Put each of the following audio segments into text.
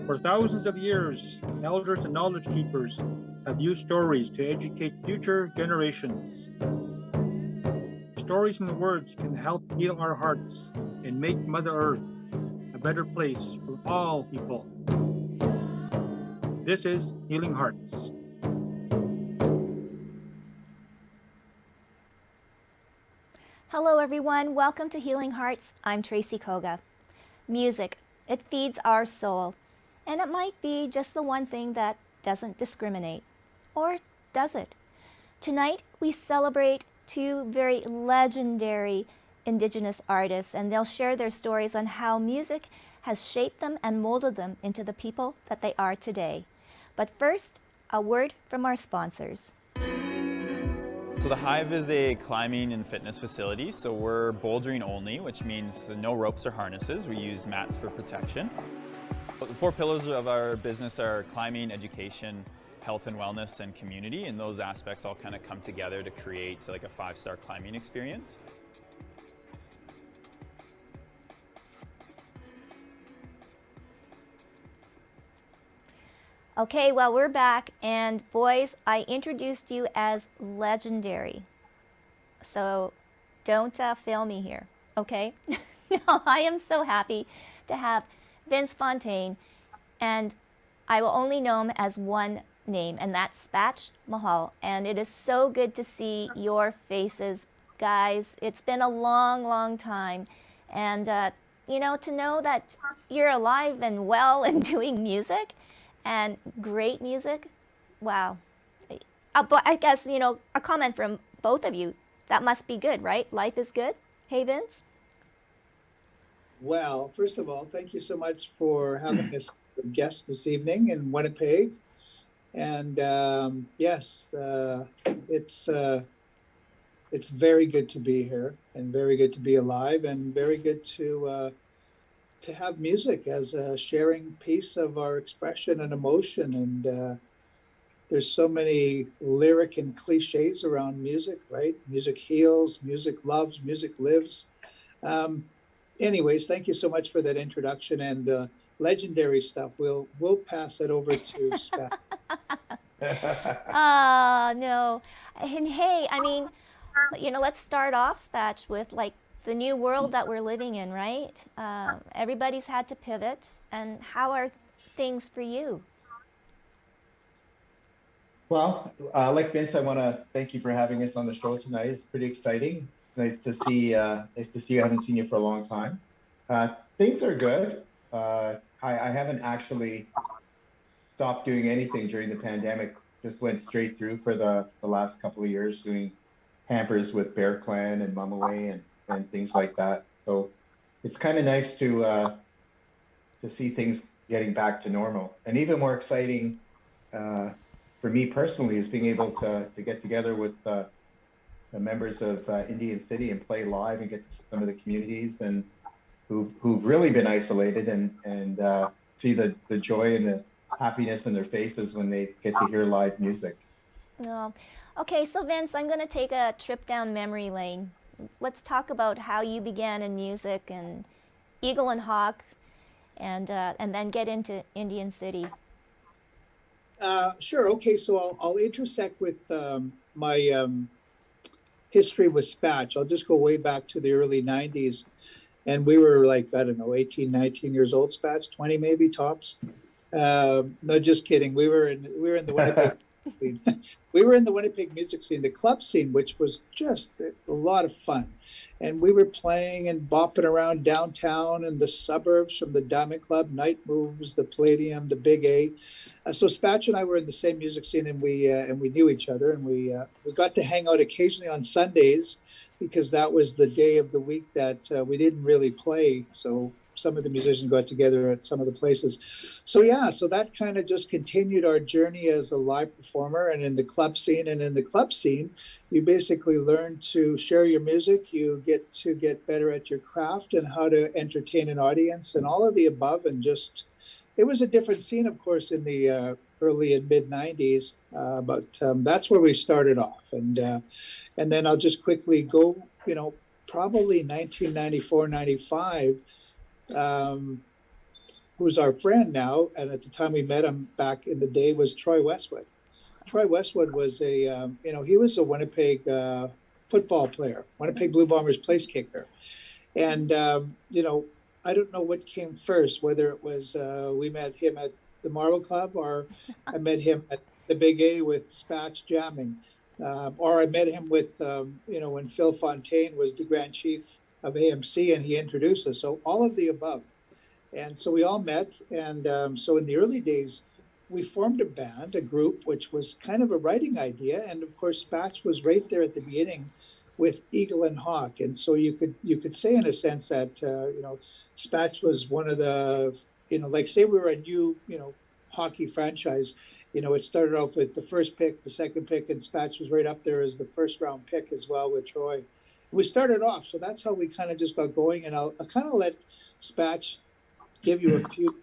For thousands of years, elders and knowledge keepers have used stories to educate future generations. Stories and words can help heal our hearts and make Mother Earth a better place for all people. This is Healing Hearts. Hello everyone, welcome to Healing Hearts. I'm Tracy Koga. Music, it feeds our soul, and it might be just the one thing that doesn't discriminate. Or does it? Tonight we celebrate two very legendary Indigenous artists, and they'll share their stories on how music has shaped them and molded them into the people that they are today. But first, a word from our sponsors. So the Hive is a climbing and fitness facility, so we're bouldering only, which means no ropes or harnesses. We use mats for protection. The four pillars of our business are climbing, education, health and wellness, and community, and those aspects all kind of come together to create like a 5-star climbing experience. Okay, well, we're back, and boys, I introduced you as legendary. So don't fail me here, okay? I am so happy to have Vince Fontaine, and I will only know him as one name, and that's Spatch Mahal. And it is so good to see your faces, guys. It's been a long, long time. And, you know, to know that you're alive and well and doing music, and great music, wow. But I guess, you know, a comment from both of you, that must be good, right? Life is good. Hey, Vince? Well, first of all, thank you so much for having us guest this evening in Winnipeg. And yes, it's very good to be here, and very good to be alive, and very good to have music as a sharing piece of our expression and emotion. And there's so many lyric and cliches around music, right? Music heals, music loves, music lives. Anyways, thank you so much for that introduction, and legendary stuff. We'll pass it over to Scott. No. And hey, I mean, you know, let's start off, Spatch, with like the new world that we're living in, right? Everybody's had to pivot, and how are things for you? Well, like Vince, I want to thank you for having us on the show tonight. It's pretty exciting. It's nice to see you. I haven't seen you for a long time. Things are good. I haven't actually stopped doing anything during the pandemic. Just went straight through for the last couple of years doing hampers with Bear Clan and Mum Away and things like that. So it's kind of nice to see things getting back to normal. And even more exciting for me personally is being able to get together with the members of Indian City and play live and get to some of the communities and who've really been isolated and see the joy and the happiness in their faces when they get to hear live music. No. Okay, so Vince, I'm going to take a trip down memory lane. Let's talk about how you began in music and Eagle and Hawk, and then get into Indian City. Sure. Okay. So I'll intersect with my history with Spatch. I'll just go way back to the early 90s. And we were like, I don't know, 18, 19 years old, Spatch, 20 maybe tops. No, just kidding. We were in the Winnipeg we were in the Winnipeg music scene, the club scene, which was just a lot of fun. And we were playing and bopping around downtown and the suburbs, from the Diamond Club, Night Moves, the Palladium, the Big A. So Spatch and I were in the same music scene, and we knew each other, and we got to hang out occasionally on Sundays, because that was the day of the week that we didn't really play. So some of the musicians got together at some of the places. So yeah, so that kind of just continued our journey as a live performer and in the club scene. And in the club scene, you basically learn to share your music. You get to get better at your craft and how to entertain an audience and all of the above. And just, it was a different scene, of course, in the early and mid 90s, but that's where we started off. And then I'll just quickly go, probably 1994, 95. who's our friend now, and at the time we met him back in the day, was Troy Westwood. Troy Westwood was he was a Winnipeg football player, Winnipeg Blue Bombers place kicker. And, I don't know what came first, whether it was we met him at the Marble Club, or I met him at the Big A with Spatch jamming, or I met him with, when Phil Fontaine was the Grand Chief of AMC and he introduced us. So all of the above. And so we all met. And so in the early days, we formed a band, a group, which was kind of a writing idea. And of course, Spatch was right there at the beginning with Eagle and Hawk. And so you could say in a sense that, Spatch was one of the, like say we were a new, hockey franchise, it started off with the first pick, the second pick, and Spatch was right up there as the first round pick as well with Troy. We started off, so that's how we kind of just got going. And I'll kind of let Spatch give you a few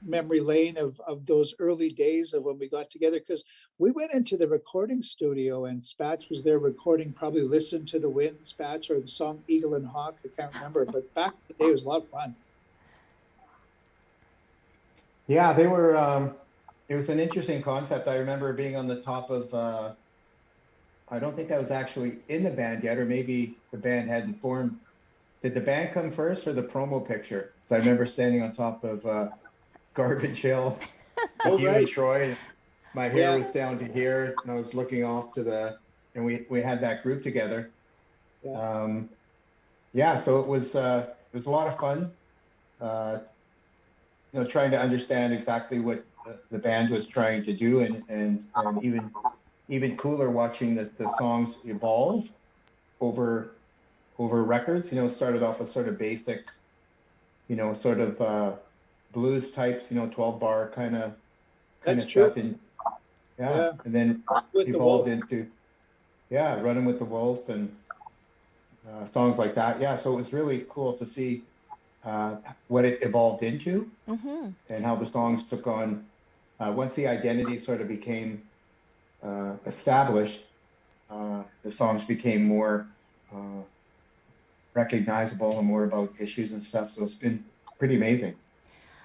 memory lane of those early days of when we got together, because we went into the recording studio and Spatch was there recording, probably Listen to the Wind, Spatch, or the song Eagle and Hawk. I can't remember, but back in the day it was a lot of fun. Yeah, they were, it was an interesting concept. I remember being on the top of, I don't think I was actually in the band yet, or maybe the band hadn't formed. Did the band come first or the promo picture? So I remember standing on top of Garbage Hill with you and Troy. My hair was down to here, and I was looking off to and we had that group together. So it was a lot of fun. Trying to understand exactly what the band was trying to do, and even cooler watching the songs evolve over records. Started off with sort of basic, blues types, 12-bar kind of stuff, and then evolved into Running with the Wolf and songs like that. Yeah, so it was really cool to see what it evolved into, and how the songs took on once the identity sort of became established. The songs became more recognizable and more about issues and stuff. So it's been pretty amazing.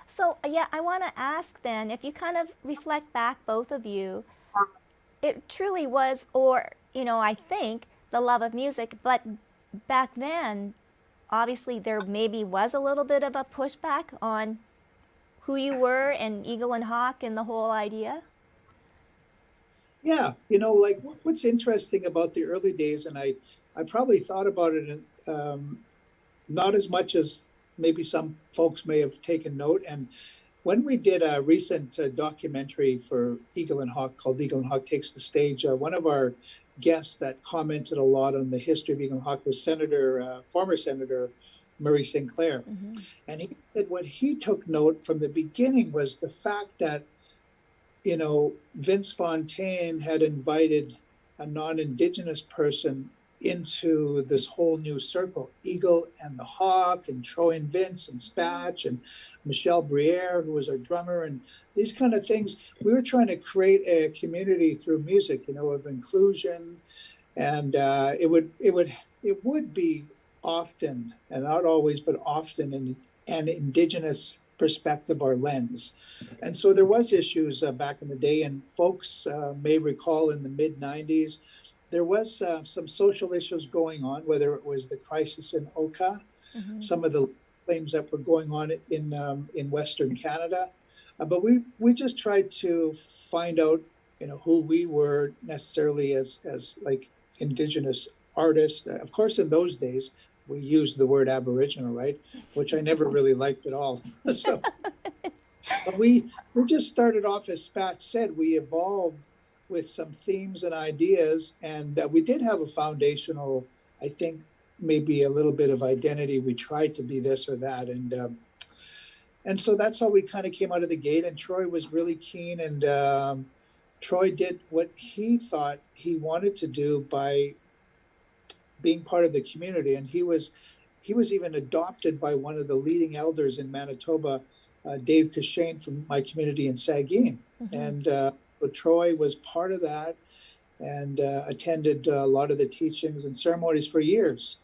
So I want to ask then, if you kind of reflect back, both of you, it truly was, or I think, the love of music. But back then, obviously there maybe was a little bit of a pushback on who you were and Eagle and Hawk and the whole idea. Yeah, like what's interesting about the early days, and I probably thought about it not as much as maybe some folks may have taken note. And when we did a recent documentary for Eagle and Hawk called Eagle and Hawk Takes the Stage, one of our guests that commented a lot on the history of Eagle and Hawk was former Senator Murray Sinclair. And he said what he took note from the beginning was the fact that, Vince Fontaine had invited a non-Indigenous person into this whole new circle, Eagle and the Hawk, and Troy and Vince and Spatch and Michelle Briere, who was our drummer, and these kind of things. We were trying to create a community through music, of inclusion, and it would be often, and not always, but often an Indigenous perspective or lens. And so there was issues back in the day, and folks may recall in the mid-90s, there was some social issues going on, whether it was the crisis in Oka, some of the claims that were going on in Western Canada. But we just tried to find out, who we were necessarily as like Indigenous artists. Of course, in those days, we used the word Aboriginal, right? Which I never really liked at all. So, but we just started off, as Spatch said, we evolved with some themes and ideas, and we did have a foundational, I think, maybe a little bit of identity. We tried to be this or that, and so that's how we kind of came out of the gate. And Troy was really keen, and Troy did what he thought he wanted to do by being part of the community. And he was even adopted by one of the leading elders in Manitoba, Dave Cashane, from my community in Saugeen. And but Troy was part of that and attended a lot of the teachings and ceremonies for years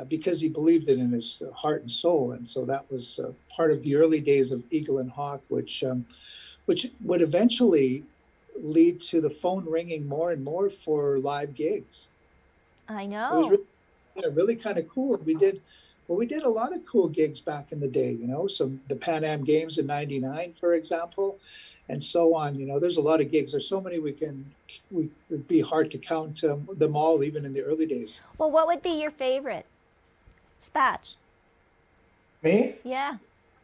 because he believed it in his heart and soul. And so that was part of the early days of Eagle and Hawk, which would eventually lead to the phone ringing more and more for live gigs. I It was know. really kind of cool. We did a lot of cool gigs back in the day, so the Pan Am Games in '99, for example, and so on. There's a lot of gigs. There's so many would be hard to count them all, even in the early days. Well, what would be your favorite? Spatch. Me? Yeah.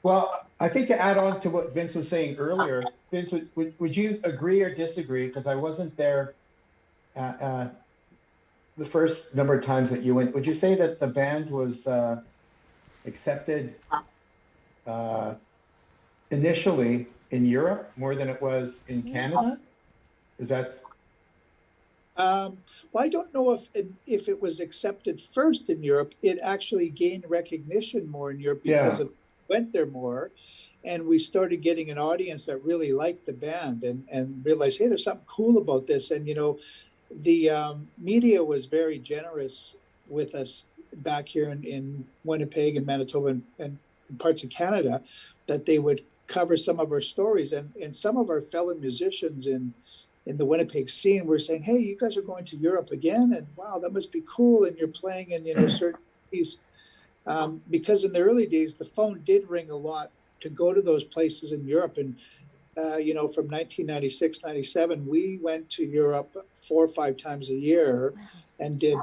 Well, I think to add on to what Vince was saying earlier, Vince, would you agree or disagree? Because I wasn't there the first number of times that you went. Would you say that the band was accepted initially in Europe more than it was in Canada? Is that? Well, I don't know if it was accepted first in Europe. It actually gained recognition more in Europe because it went there more, and we started getting an audience that really liked the band and realized, hey, there's something cool about this. And the media was very generous with us back here in Winnipeg and Manitoba and parts of Canada, that they would cover some of our stories, and some of our fellow musicians in the Winnipeg scene were saying, hey, you guys are going to Europe again, and wow, that must be cool, and you're playing in certain cities. Because in the early days, the phone did ring a lot to go to those places in Europe. And, from 1996, 97, we went to Europe 4 or 5 times a year and did,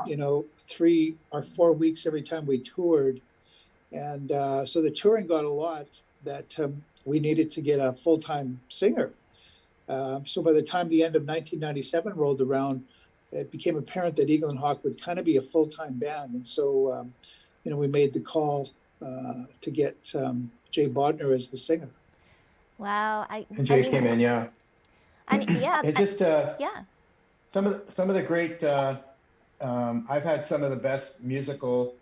3 or 4 weeks every time we toured. And so the touring got a lot that we needed to get a full-time singer. So by the time the end of 1997 rolled around, it became apparent that Eagle and Hawk would kind of be a full-time band. And so, we made the call to get Jay Bodner as the singer. Wow. And Jay came in, yeah. Yeah. And just yeah. some of the great. I've had some of the best musical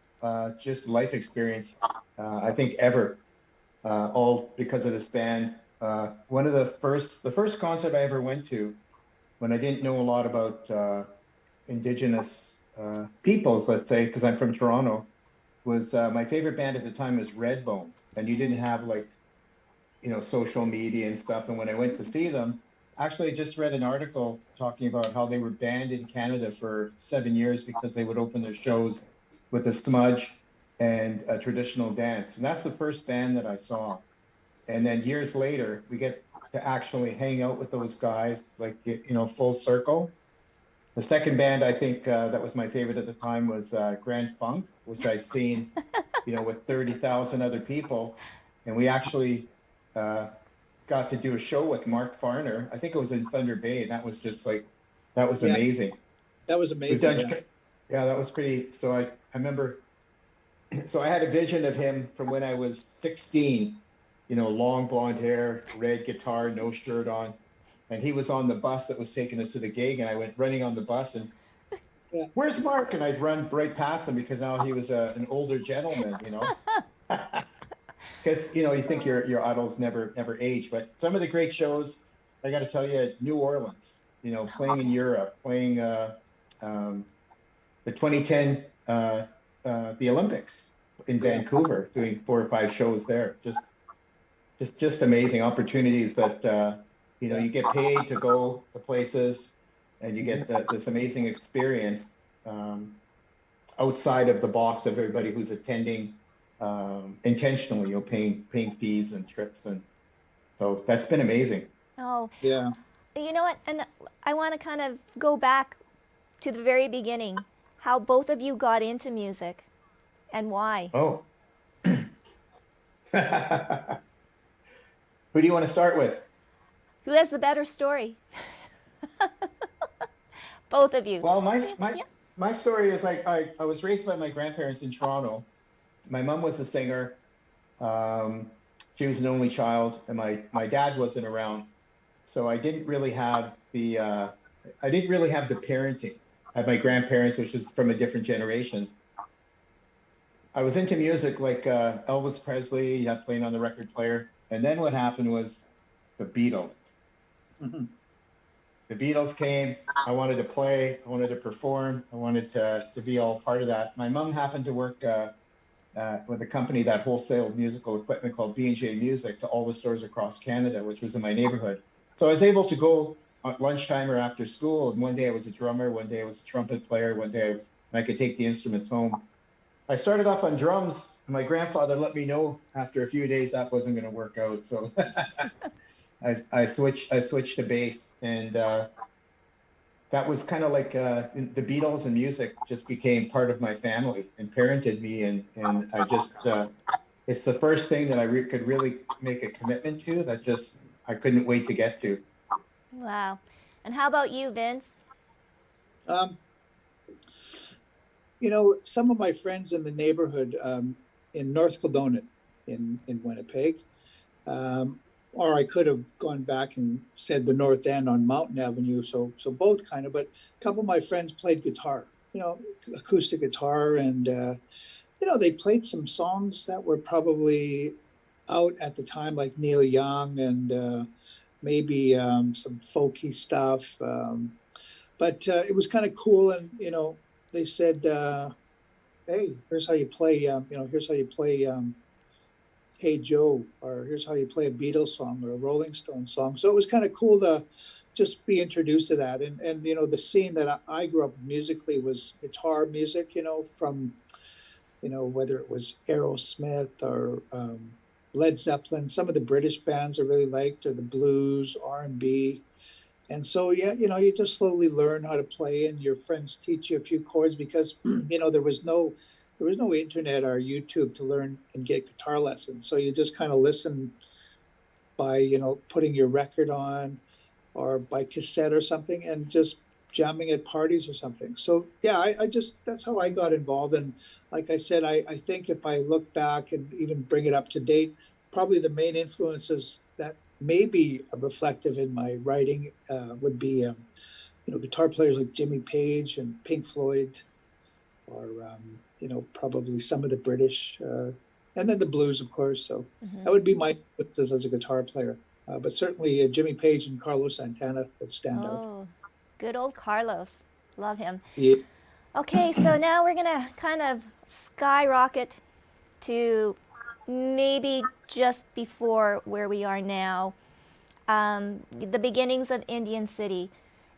just life experience I think ever, all because of this band. One of the first concert I ever went to, when I didn't know a lot about Indigenous peoples, let's say, because I'm from Toronto, was my favorite band at the time was Redbone, and you didn't have social media and stuff. And when I went to see them, actually I just read an article talking about how they were banned in Canada for 7 years because they would open their shows with a smudge and a traditional dance. And that's the first band that I saw. And then years later, we get to actually hang out with those guys, full circle. The second band, I think, that was my favorite at the time was Grand Funk, which I'd seen, with 30,000 other people. And we actually got to do a show with Mark Farner. I think it was in Thunder Bay. And that was just that was amazing. That was amazing. Yeah, that was pretty. So I remember, so I had a vision of him from when I was 16, long blonde hair, red guitar, no shirt on. And he was on the bus that was taking us to the gig, and I went running on the bus and, where's Mark? And I'd run right past him because now he was an older gentleman, Because, you think your idols never age. But some of the great shows, I got to tell you, New Orleans, playing in Europe, playing the 2010, the Olympics in Vancouver, doing 4 or 5 shows there. Just amazing opportunities that, you get paid to go to places and you get this amazing experience outside of the box of everybody who's attending intentionally, paying fees and trips. And so that's been amazing. Oh, yeah. You know what? And I want to kind of go back to the very beginning, how both of you got into music and why. Oh. Who do you want to start with? Who has the better story? Both of you. Well, my story is I was raised by my grandparents in Toronto. My mom was a singer. She was an only child, and my dad wasn't around, so I didn't really have the parenting. I had my grandparents, which was from a different generation. I was into music like Elvis Presley, playing on the record player, and then what happened was the Beatles. Mm-hmm. the Beatles came. I wanted to play. I wanted to perform. I wanted to be all part of that. My mom happened to work with a company that wholesaled musical equipment called B&J Music to all the stores across Canada, which was in my neighborhood. So I was able to go at lunchtime or after school. And one day I was a drummer. One day I was a trumpet player. One day I could take the instruments home. I started off on drums, and my grandfather let me know after a few days that wasn't going to work out. So I switched to bass, and that was kind of like the Beatles and music just became part of my family and parented me, and I just it's the first thing that I could really make a commitment to that just I couldn't wait to get to. Wow. And how about you, Vince? Um, you know, some of my friends in the neighborhood in North Kildonan in Winnipeg, or I could have gone back and said the North End on Mountain Avenue. So both kind of, but a couple of my friends played guitar, you know, acoustic guitar, and you know, they played some songs that were probably out at the time, like Neil Young and maybe some folky stuff. But it was kind of cool, and you know, they said, "Hey, here's how you play. You know, here's how you play." Hey Joe, or here's how you play a Beatles song or a Rolling Stones song. So it was kind of cool to just be introduced to that. And you know, the scene that I grew up musically was guitar music, you know, from, you know, whether it was Aerosmith or Led Zeppelin, some of the British bands I really liked, or the blues, R&B. And so, yeah, you know, you just slowly learn how to play, and your friends teach you a few chords because, you know, there was no internet or YouTube to learn and get guitar lessons. So you just kind of listen by, you know, putting your record on or by cassette or something and just jamming at parties or something. So yeah, I just, that's how I got involved. And like I said, I think if I look back and even bring it up to date, probably the main influences that may be reflective in my writing would be, you know, guitar players like Jimmy Page and Pink Floyd, or you know, probably some of the British, and then the blues, of course. So that would be my influences as a guitar player. But certainly Jimmy Page and Carlos Santana would stand out. Oh, good old Carlos. Love him. Yeah. Okay, so now we're going to kind of skyrocket to maybe just before where we are now, the beginnings of Indian City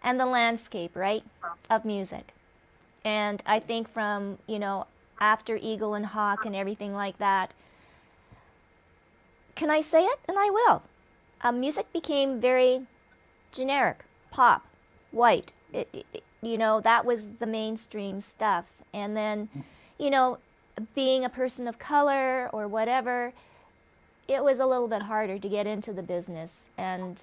and the landscape, right, of music. And I think from, you know, after Eagle and Hawk and everything like that, can I say it? And I will. Music became very generic, pop, white. You know, that was the mainstream stuff. And then, you know, being a person of color or whatever, it was a little bit harder to get into the business. And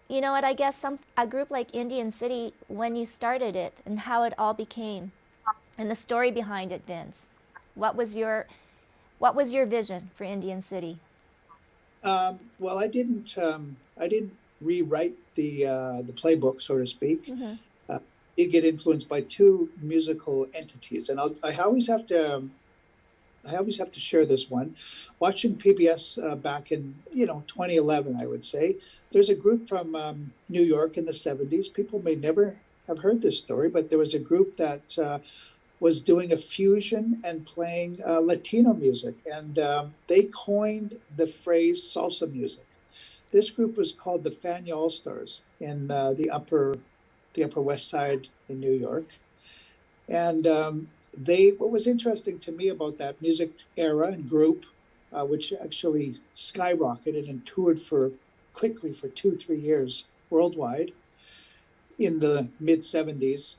you know what, I guess a group like Indian City, when you started it and how it all became and the story behind it, Vince, what was your vision for Indian City? Well, I didn't rewrite the playbook, so to speak. I did get influenced by two musical entities, and I always have to share this one. Watching PBS back in, you know, 2011, I would say, there's a group from New York in the 70s. People may never have heard this story, but there was a group that was doing a fusion and playing Latino music, and they coined the phrase salsa music. This group was called the Fania All Stars in the Upper West Side in New York, and what was interesting to me about that music era and group, which actually skyrocketed and toured quickly for 2-3 years worldwide in the mid 70s.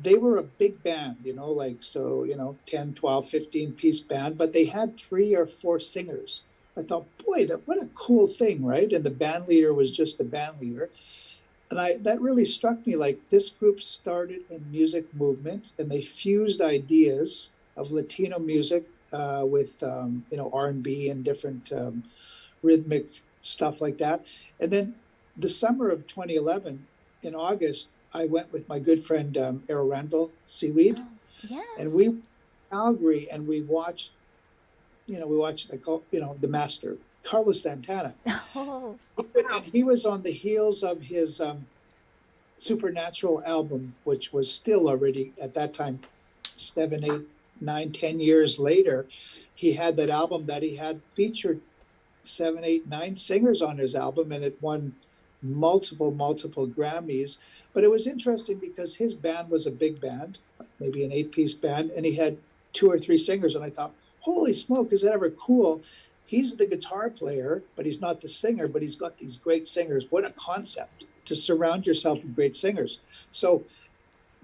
They were a big band, you know, like, so, you know, 10, 12, 15 piece band, but they had 3 or 4 singers. I thought, boy, what a cool thing, right? And the band leader was just the band leader. And that really struck me, like, this group started a music movement, and they fused ideas of Latino music with, you know, R&B and different rhythmic stuff like that. And then the summer of 2011, in August, I went with my good friend Errol Randall, Seaweed. Oh, yes. And we were in Calgary, and we watched, you know, the master, Carlos Santana. Oh. And he was on the heels of his Supernatural album, which was still already at that time 7, 8, 9, 10 years later. He had that album that he had featured 7, 8, 9 singers on his album, and it won multiple Grammys. But it was interesting because his band was a big band, maybe an 8-piece band, and he had 2 or 3 singers. And I thought, holy smoke, is that ever cool? He's the guitar player, but he's not the singer, but he's got these great singers. What a concept to surround yourself with great singers. So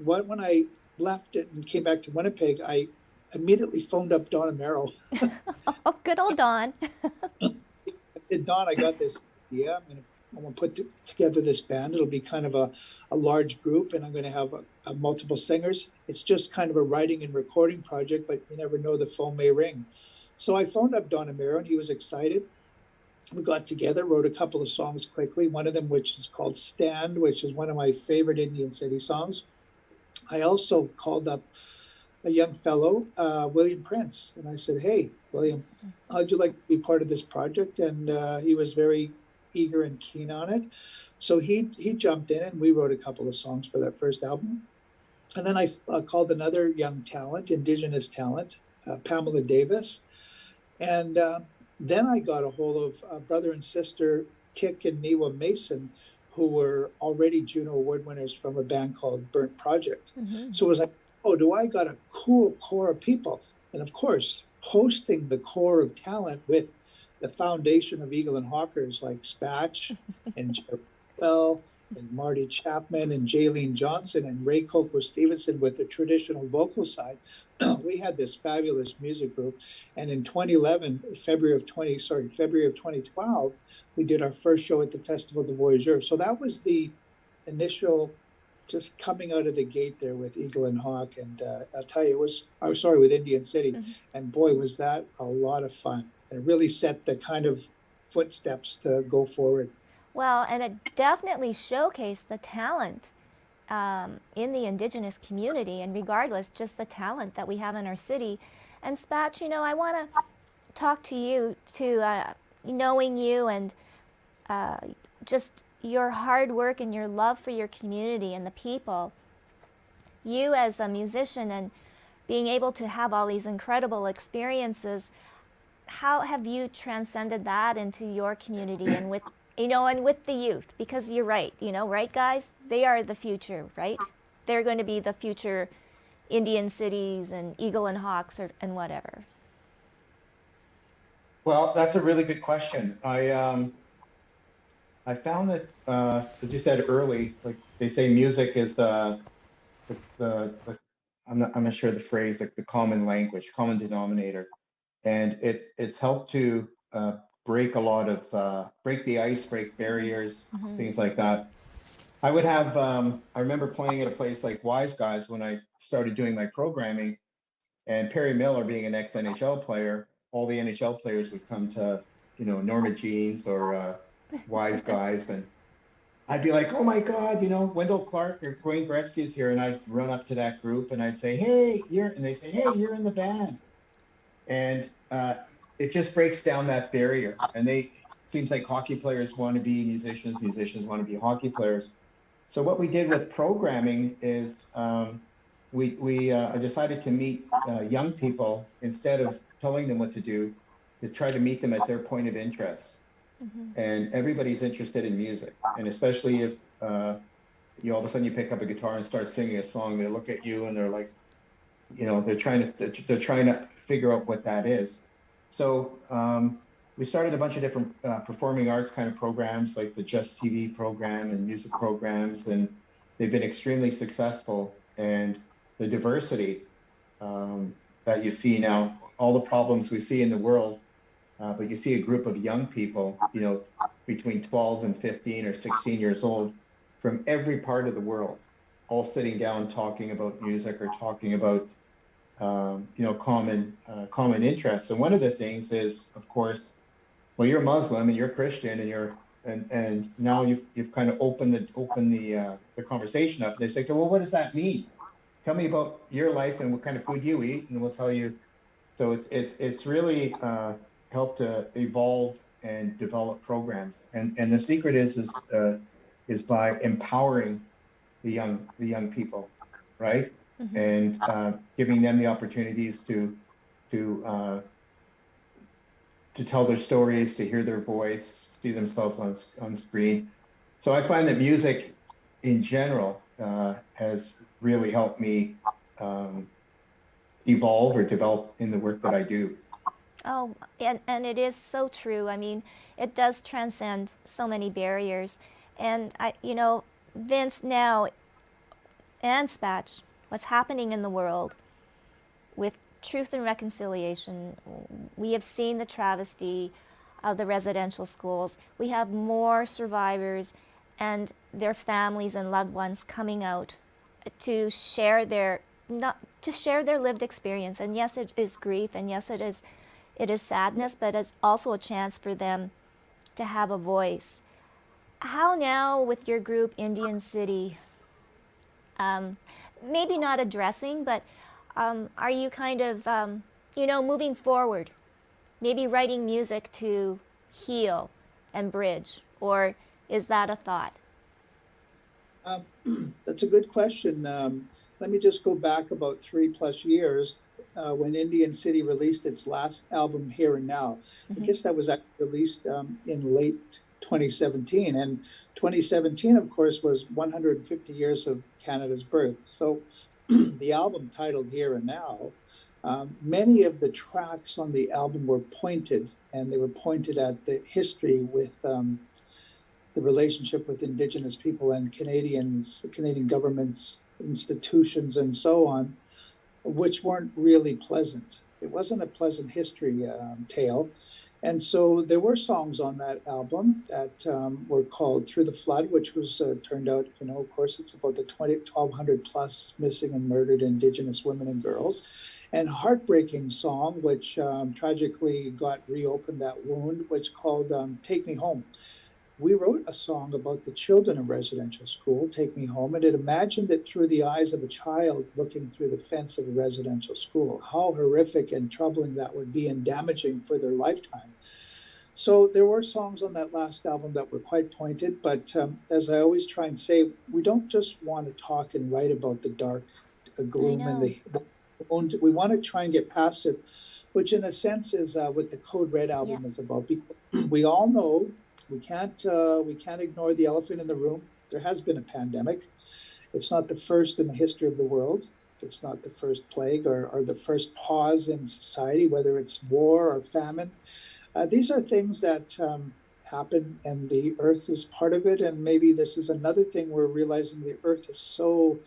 when I left it and came back to Winnipeg, I immediately phoned up Don Amaro. Oh, good old Don. I said, Don, I got this idea. I'm going to put together this band. It'll be kind of a large group, and I'm going to have multiple singers. It's just kind of a writing and recording project, but you never know, the phone may ring. So I phoned up Don Amaro, and he was excited. We got together, wrote a couple of songs quickly, one of them which is called Stand, which is one of my favorite Indian City songs. I also called up a young fellow, William Prince, and I said, hey, William, how'd you like to be part of this project? And he was very eager and keen on it. So he jumped in, and we wrote a couple of songs for that first album. And then I called another young talent, Indigenous talent, Pamela Davis. And then I got a hold of brother and sister Tick and Niwa Mason, who were already Juno Award winners from a band called Burnt Project. Mm-hmm. So it was like, oh, do I got a cool core of people? And of course, hosting the core of talent with the foundation of Eagle and Hawkers like Spatch and Jerry Bell and Marty Chapman and Jaylene Johnson and Ray Coco Stevenson with the traditional vocal side. We had this fabulous music group. And in 2011, February of 2012, we did our first show at the Festival of the Voyageur. So that was the initial just coming out of the gate there with Eagle and Hawk. And I'll tell you, with Indian City. Mm-hmm. And boy, was that a lot of fun. And it really set the kind of footsteps to go forward. Well, and it definitely showcased the talent in the Indigenous community, and regardless, just the talent that we have in our city. And Spatch, I want to talk to you, knowing you and just your hard work and your love for your community and the people. You as a musician and being able to have all these incredible experiences, how have you transcended that into your community and with the youth? Because you're right, right, guys? They are the future, right? They're going to be the future Indian cities and Eagle and Hawks and whatever. Well, that's a really good question. I found that, as you said early, like they say, music is the I'm not sure the phrase, like the common language, common denominator, and it's helped to break a lot of break the ice, break barriers, mm-hmm. things like that. I would have I remember playing at a place like Wise Guys when I started doing my programming, and Perry Miller being an ex-NHL player, all the NHL players would come to Norma Jean's or Wise Guys, and I'd be like, oh my God, Wendell Clark or Wayne Gretzky's here, and I'd run up to that group and I'd say, hey, and they say, hey, you're in the band, and it just breaks down that barrier. And seems like hockey players want to be musicians, musicians want to be hockey players. So what we did with programming is we decided to meet young people instead of telling them what to do, is try to meet them at their point of interest. Mm-hmm. And everybody's interested in music, and especially if all of a sudden you pick up a guitar and start singing a song, they look at you and they're like, they're trying to figure out what that is. So we started a bunch of different performing arts kind of programs, like the Just TV program and music programs, and they've been extremely successful. And the diversity that you see now, all the problems we see in the world, but you see a group of young people, between 12 and 15 or 16 years old from every part of the world, all sitting down talking about music or talking about common interests. And one of the things is, of course, well, you're Muslim and you're Christian and now you've kind of opened the conversation up. They say, well, what does that mean? Tell me about your life and what kind of food you eat, and we'll tell you. So it's really helped to evolve and develop programs. And the secret is by empowering the young people, right? And giving them the opportunities to tell their stories, to hear their voice, see themselves on screen. So I find that music in general has really helped me evolve or develop in the work that I do. Oh, and it is so true. I mean, it does transcend so many barriers. And Vince now and Spatch, what's happening in the world with truth and reconciliation. We have seen the travesty of the residential schools. We have more survivors and their families and loved ones coming out to share their lived experience. And yes, it is grief, and yes, it is sadness, but it's also a chance for them to have a voice. How now with your group, Indian City, maybe not addressing, but are you kind of, moving forward, maybe writing music to heal and bridge, or is that a thought? That's a good question. Let me just go back about 3+ years when Indian City released its last album, Here and Now. I guess that was actually released in late 2017. And 2017, of course, was 150 years of Canada's birth. So the album titled Here and Now, many of the tracks on the album were pointed, and they were pointed at the history with the relationship with Indigenous people and Canadian governments, institutions, and so on, which weren't really pleasant. It wasn't a pleasant history tale. And so there were songs on that album that were called Through the Flood, which was turned out, of course, it's about the 1,200 plus missing and murdered Indigenous women and girls. And heartbreaking song, which tragically got reopened that wound, which called Take Me Home. We wrote a song about the children in residential school, Take Me Home, and it imagined it through the eyes of a child looking through the fence of a residential school. How horrific and troubling that would be and damaging for their lifetime. So there were songs on that last album that were quite pointed, but as I always try and say, we don't just want to talk and write about the dark gloom and the we want to try and get past it, which in a sense is what the Code Red album is about. We all know we can't ignore the elephant in the room. There has been a pandemic. It's not the first in the history of the world. It's not the first plague or the first pause in society, whether it's war or famine. These are things that happen, and the earth is part of it. And maybe this is another thing we're realizing: the earth is so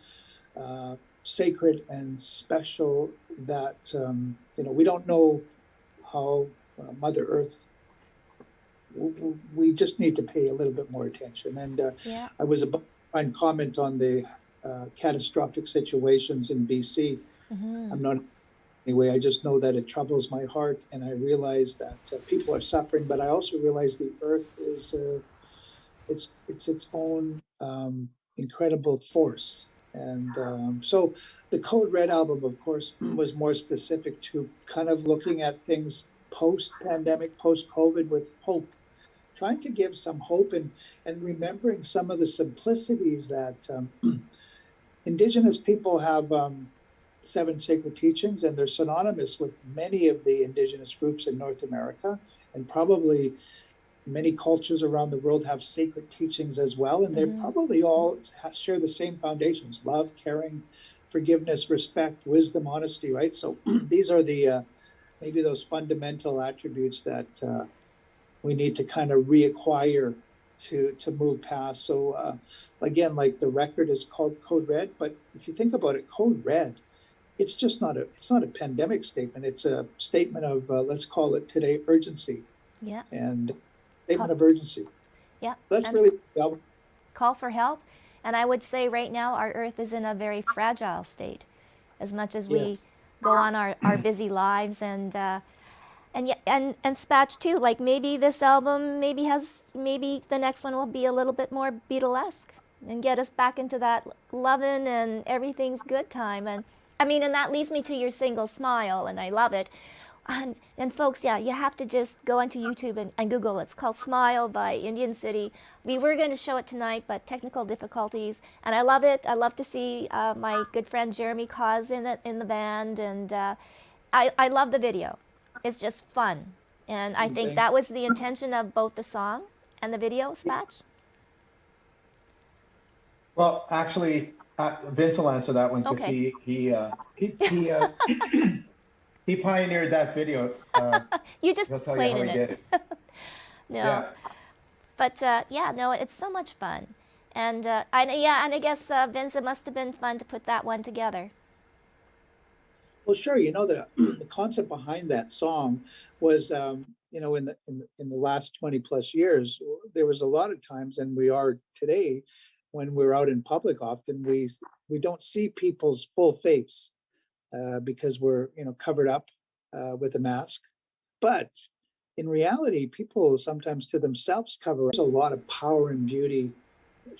sacred and special that we don't know how Mother Earth. We just need to pay a little bit more attention. And I was about to find comment on the catastrophic situations in BC. I'm not anyway. I just know that it troubles my heart, and I realize that people are suffering. But I also realize the earth is it's its own incredible force. And so the Code Red album, of course, was more specific to kind of looking at things post-pandemic, post-COVID with hope, trying to give some hope and remembering some of the simplicities that Indigenous people have 7 sacred teachings, and they're synonymous with many of the Indigenous groups in North America, and probably many cultures around the world have sacred teachings as well, and they probably all share the same foundations: love, caring, forgiveness, respect, wisdom, honesty, right? So these are the maybe those fundamental attributes that we need to kind of reacquire to move past. So again, like the record is called Code Red, but if you think about it, Code Red, it's just not a pandemic statement. It's a statement of let's call it today urgency. Yeah. And statement of urgency. Yeah. That's really call for help. And I would say right now our earth is in a very fragile state, as much as we go on our busy lives and Spatch too. Like maybe this album maybe the next one will be a little bit more Beatlesque and get us back into that loving and everything's good time. And I mean, and that leads me to your single Smile, and I love it. And folks, yeah, you have to just go onto YouTube and Google. It's called Smile by Indian City. We were going to show it tonight, but technical difficulties. And I love it. I love to see my good friend Jeremy Cause in the band. And I love the video. It's just fun. And I think that was the intention of both the song and the video, Spatch. Well, actually, Vince will answer that one because Okay. he pioneered that video. You just He'll tell you played how in he it. did it. No. Yeah. But yeah, no, it's so much fun. And I guess Vince, it must have been fun to put that one together. Well, sure. You know, the concept behind that song was, you know, in the last 20 plus years, there was a lot of times, and we are today, when we're out in public, often we don't see people's full face because we're, you know, covered up with a mask. But in reality, people sometimes to themselves cover. There's a lot of power and beauty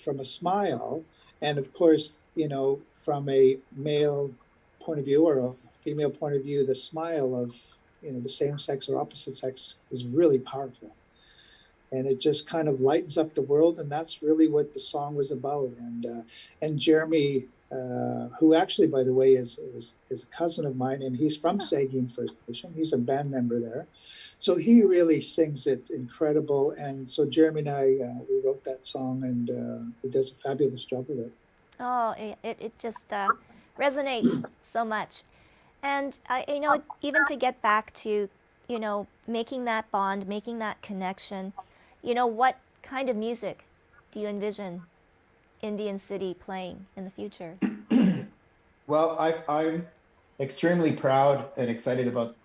from a smile, and of course, you know, from a male point of view or a female point of view, the smile of, you know, the same sex or opposite sex is really powerful, and it just kind of lightens up the world, and that's really what the song was about. And Jeremy, who actually, by the way, is a cousin of mine, and he's from Saugeen First Nation. He's a band member there, so he really sings it incredible. And so Jeremy and I, we wrote that song, and he does a fabulous job with it. Oh, it just resonates so much. And you know, even to get back to, you know, making that bond, making that connection, you know, what kind of music do you envision Indian City playing in the future? Well, I'm extremely proud and excited about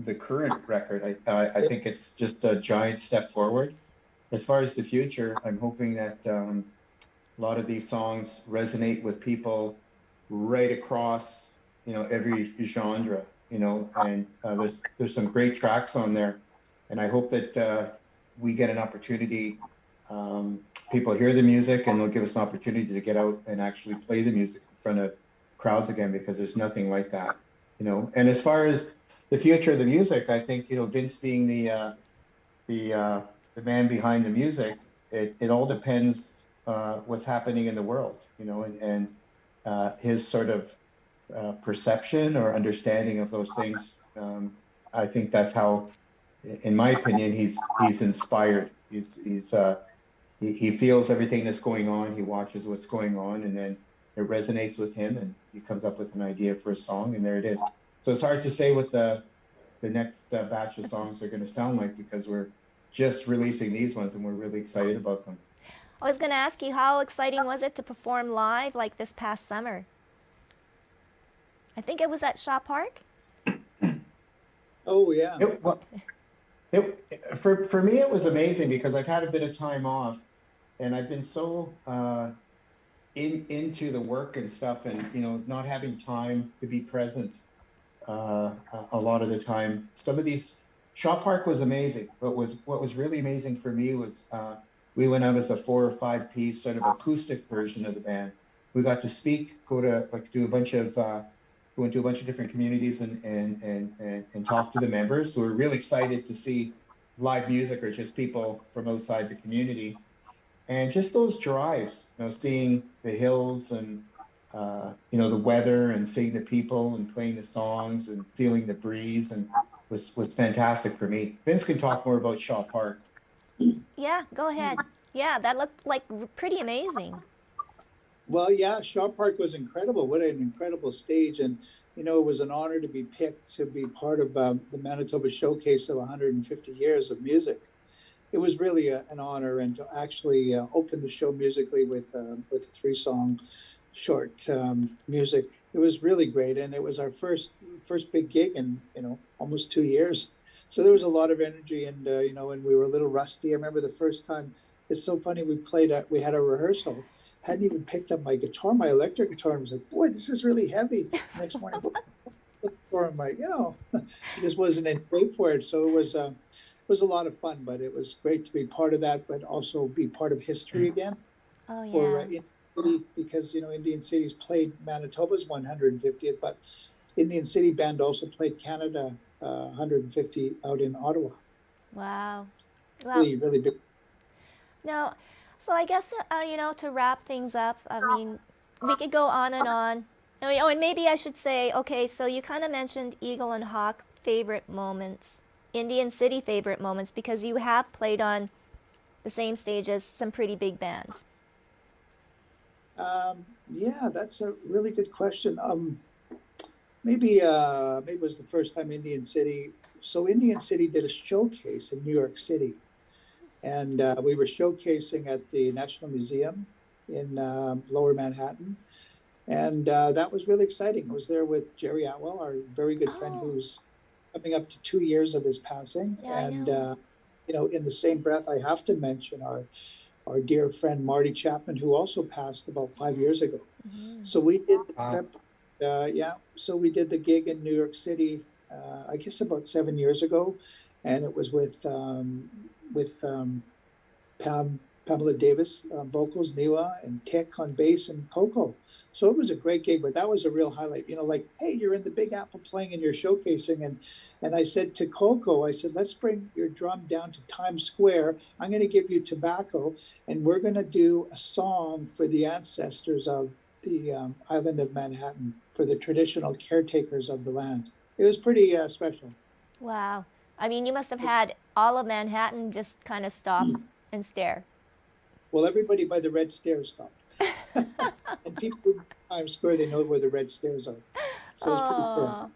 the current record. I think it's just a giant step forward. As far as the future, I'm hoping that a lot of these songs resonate with people right across, you know, every genre, you know, and there's some great tracks on there, and I hope that we get an opportunity. People hear the music, and they'll give us an opportunity to get out and actually play the music in front of crowds again, because there's nothing like that, you know. And as far as the future of the music, I think, you know, Vince being the man behind the music, it all depends what's happening in the world, you know, and his sort of perception or understanding of those things. I think that's how, in my opinion, he's inspired. He feels everything that's going on. He watches what's going on, and then it resonates with him, and he comes up with an idea for a song, and there it is. So it's hard to say what the next batch of songs are going to sound like, because we're just releasing these ones, and we're really excited about them. I was going to ask you, how exciting was it to perform live like this past summer? I think it was at Shaw Park. Oh yeah. For me, it was amazing because I've had a bit of time off, and I've been so into the work and stuff, and, you know, not having time to be present a lot of the time. Some of these, Shaw Park was amazing, but what was really amazing for me was we went out as a 4 or 5 piece sort of acoustic version of the band. We got to speak, go into a bunch of different communities and talk to the members who were really excited to see live music, or just people from outside the community. And just those drives, you know, seeing the hills and, you know, the weather, and seeing the people and playing the songs and feeling the breeze, and was fantastic for me. Vince can talk more about Shaw Park. Yeah, go ahead. Yeah, that looked like pretty amazing. Well, yeah, Shaw Park was incredible. What an incredible stage. And, you know, it was an honor to be picked to be part of the Manitoba Showcase of 150 years of music. It was really an honor, and to actually open the show musically with a 3-song short music. It was really great. And it was our first big gig in, you know, almost 2 years. So there was a lot of energy, and, you know, and we were a little rusty. I remember the first time, it's so funny, we had a rehearsal. Hadn't even picked up my guitar, my electric guitar, and was like, boy, this is really heavy. Next morning, I'm like, you know, it just wasn't in shape for it. So it was a lot of fun, but it was great to be part of that, but also be part of history again. Oh, yeah. For Indian City, because, you know, Indian City's played Manitoba's 150th, but Indian City Band also played Canada 150 out in Ottawa. Wow. Well, Really, really big. no. So I guess, to wrap things up, I mean, we could go on and on. Oh, and maybe I should say, okay, so you kind of mentioned Eagle and Hawk favorite moments, Indian City favorite moments, because you have played on the same stage as some pretty big bands. Yeah, that's a really good question. Maybe it was the first time Indian City. So Indian City did a showcase in New York City, and we were showcasing at the National Museum in Lower Manhattan, and that was really exciting. I was there with Jerry Atwell, our very good friend, who's coming up to 2 years of his passing. Yeah, and I know. in the same breath, I have to mention our dear friend Marty Chapman, who also passed about 5 years ago. Mm-hmm. So we did the trip. So we did the gig in New York City, I guess about 7 years ago, and it was with Pamela Davis vocals, Niwa, and Tick on bass, and Coco. So it was a great gig, but that was a real highlight. Like, hey, you're in the Big Apple playing and you're showcasing, and I said to Coco, I said, let's bring your drum down to Times Square. I'm going to give you tobacco, and we're going to do a song for the ancestors of the island of Manhattan, for the traditional caretakers of the land. It was pretty special. Wow. I mean, you must have had all of Manhattan just kind of stop and stare. Well, everybody by the red stairs stopped. And people in Times Square, they know where the red stairs are. So it's pretty cool.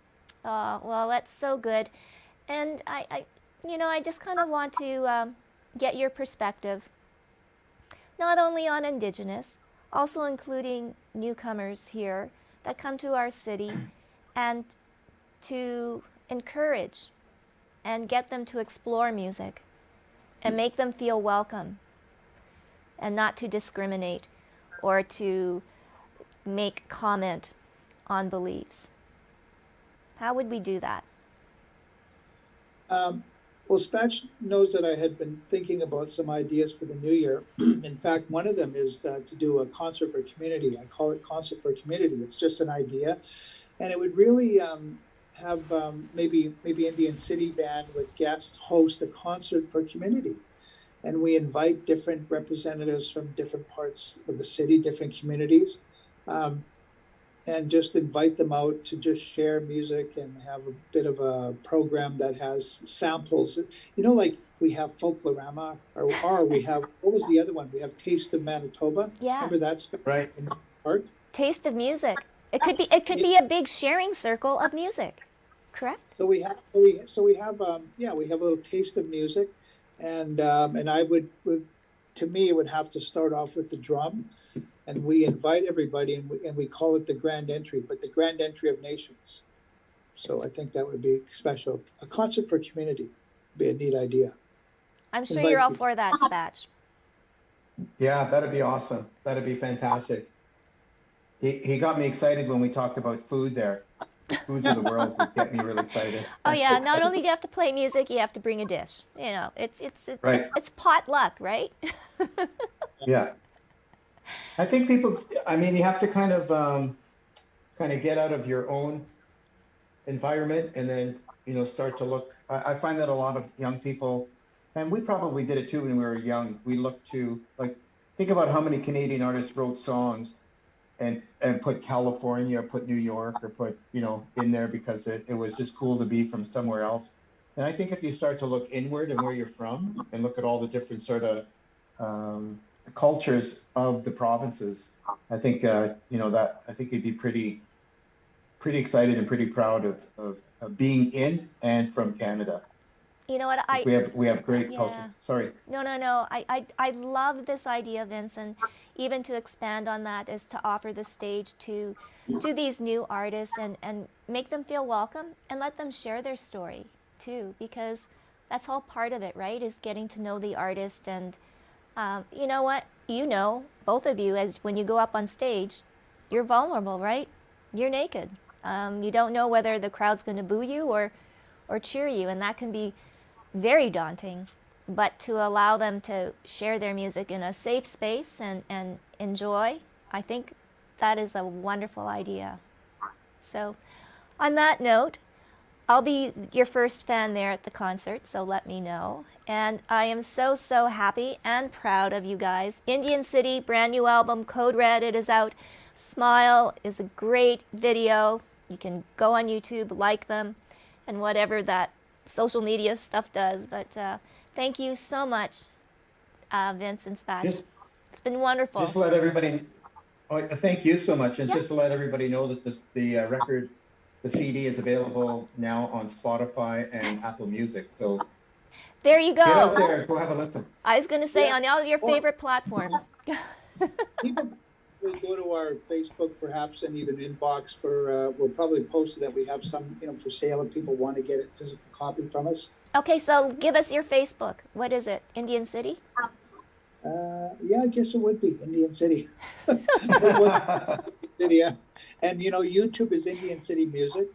Oh, well, that's so good. And I just kind of want to get your perspective, not only on Indigenous, also including newcomers here that come to our city, and to encourage and get them to explore music and make them feel welcome and not to discriminate or to make comment on beliefs. How would we do that? Well, Spatch knows that I had been thinking about some ideas for the new year. In fact, one of them is to do a concert for community. I call it Concert for Community. It's just an idea. And it would really have maybe Indian City Band with guests host a concert for community. And we invite different representatives from different parts of the city, different communities, and just invite them out to just share music and have a bit of a program that has samples. Like we have Folklorama, or we have, what was the other one? We have Taste of Manitoba. Yeah. Remember that space Right. in the park? Taste of music. It could be a big sharing circle of music, correct? So we have we have a little taste of music, and I would to me it would have to start off with the drum, and we invite everybody, and we call it the Grand Entry, but the Grand Entry of Nations. So I think that would be special. A concert for community would be a neat idea. I'm sure Invite you're all people. for that, Spatch. Yeah, that'd be awesome. That'd be fantastic. He got me excited when we talked about food there. Foods of the world would get me really excited. Oh yeah, not only do you have to play music, you have to bring a dish. Right. It's potluck, right? Yeah. I think people, you have to kind of get out of your own environment and then, start to look. I find that a lot of young people, and we probably did it too when we were young, we looked to, think about how many Canadian artists wrote songs and put California, or put New York, or put, in there because it was just cool to be from somewhere else. And I think if you start to look inward and where you're from and look at all the different sort of cultures of the provinces, I think, I think you'd be pretty excited and pretty proud of being in and from Canada. You know what? We have great Yeah. culture. Sorry. No. I love this idea, Vincent. Even to expand on that is to offer the stage to these new artists and make them feel welcome and let them share their story too, because that's all part of it, right? Is getting to know the artist. And you know what? Both of you, as when you go up on stage, you're vulnerable, right? You're naked. You don't know whether the crowd's going to boo you or cheer you, and that can be very daunting. But to allow them to share their music in a safe space and enjoy, I think that is a wonderful idea. So, On that note, I'll be your first fan there at the concert, so let me know. And I am so, so happy and proud of you guys. Indian City, brand new album, Code Red, it is out. Smile is a great video. You can go on YouTube, like them, and whatever that social media stuff does. But thank you so much, Vince and Spatch. It's been wonderful. Just let everybody, thank you so much. And just to let everybody know that the record, the CD is available now on Spotify and Apple Music. So there you go. Get out there and go have a listen. I was going to say on all your favorite platforms. People will go to our Facebook perhaps and even inbox for, we'll probably post that we have some, for sale if people want to get a physical copy from us. Okay, so give us your Facebook. What is it? Indian City? Yeah, I guess it would be Indian City. Yeah. And YouTube is Indian City Music.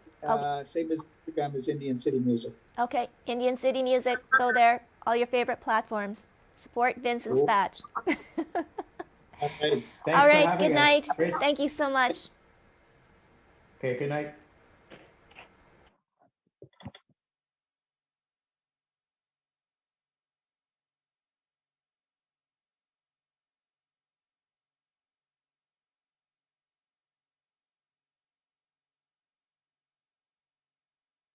Same as Instagram is Indian City Music. Okay, Indian City Music. Go there. All your favorite platforms. Support Vince and Spatch. Okay. All right, good night. Thank you so much. Okay, good night.